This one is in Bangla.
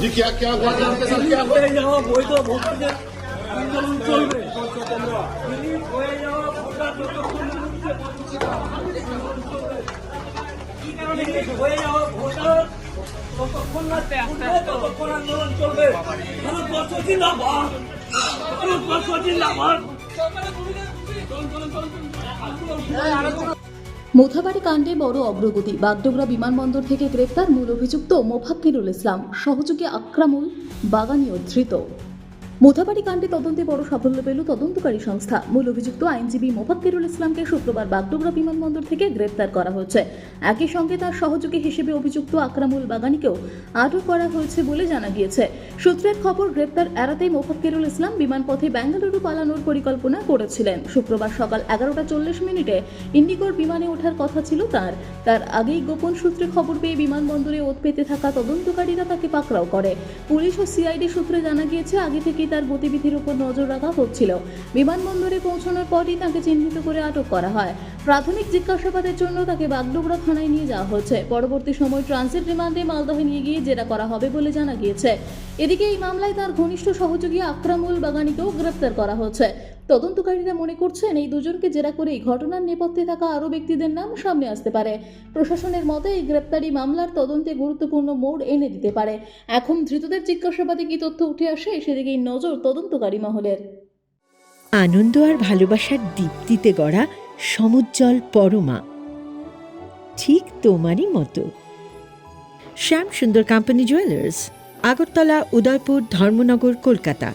जी क्या क्या हुआ जानते सर क्या हुआ যাওয়া বৈধ ভোটারদের আন্দোলন চলবে হয়ে যাওয়া ভোটার যতক্ষণ কি কারণে হয়ে যাওয়া ভোটার ততক্ষণ না ততক্ষণ আন্দোলন চলবে। ভারতবর্ষ জিন্দাবাদ, ভারতবর্ষ জিন্দাবাদ। মোথাবাড়ি কাণ্ডে বড় অগ্রগতি। বাগডোগরা বিমানবন্দর থেকে গ্রেফতার মূল অভিযুক্ত মোফাক্কিরুল ইসলাম, সহযোগী আকরামুল বাগানীও ধৃত। মোথাবাড়ি কাণ্ডে তদন্তে বড় সাফল্য পেল তদন্তকারী সংস্থা। মূল অভিযুক্ত আইনজীবী মোফাক্কিরুল ইসলামকে শুক্রবার বাগডোগরা বিমানবন্দর থেকে গ্রেফতার করা হয়েছে। একই সঙ্গে তার সহযোগী হিসেবে অভিযুক্ত আকরামুল বাগানীকেও আটক করা হয়েছে বলে জানা গিয়েছে। সূত্রের খবর, গ্রেপ্তার এড়াতেই মোফাক্কিরুল ইসলাম বিমানপথে বেঙ্গালুরু পালানোর পরিকল্পনা করেছিলেন। শুক্রবার সকাল 11:40 ইন্ডিগোর বিমানে ওঠার কথা ছিল তার আগেই গোপন সূত্রে খবর পেয়ে বিমানবন্দরে ওত পেতে থাকা তদন্তকারীরা তাকে পাকড়াও করে। পুলিশ ও সিআইডি সূত্রে জানা গিয়েছে, আগে থেকেই তার গতিবিধির উপর নজর রাখা হচ্ছিল। বিমানবন্দরে পৌঁছানোর পরই তাকে চিহ্নিত করে আটক করা হয়। প্রাথমিক জিজ্ঞাসাবাদের জন্য তাকে বাগডোগরা থানায় নিয়ে যাওয়া হয়েছে। পরবর্তী সময় ট্রানজিট রিমান্ডে মালদহে নিয়ে গিয়ে জেরা করা হবে বলে জানা গিয়েছে। এদিকে এই মামলায় তার ঘনিষ্ঠ সহযোগী আকরামুল বাগানীকেও গ্রেপ্তার করা হয়েছে। তদন্তকারীরা মনে করছেন, এই দুজনকে জেরা করেই ঘটনার নেপথ্যে থাকা আরও ব্যক্তিদের নাম সামনে আসতে পারে। প্রশাসনের মতে এই গ্রেপ্তারি মামলার তদন্তে গুরুত্বপূর্ণ মোড় এনে দিতে পারে। এখন ধৃতদের জিজ্ঞাসাবাদে কি তথ্য উঠে আসে সেদিকেই নজর তদন্তকারী মহলের। আনন্দ আর ভালোবাসার দীপ্তিতে গড়া সমুজ্জ্বল পরমা, ঠিক তোমারই মতো। শ্যাম সুন্দর কোম্পানি জুয়েলার্স, আগরতলা, উদয়পুর, ধর্মনগর, কলকাতা।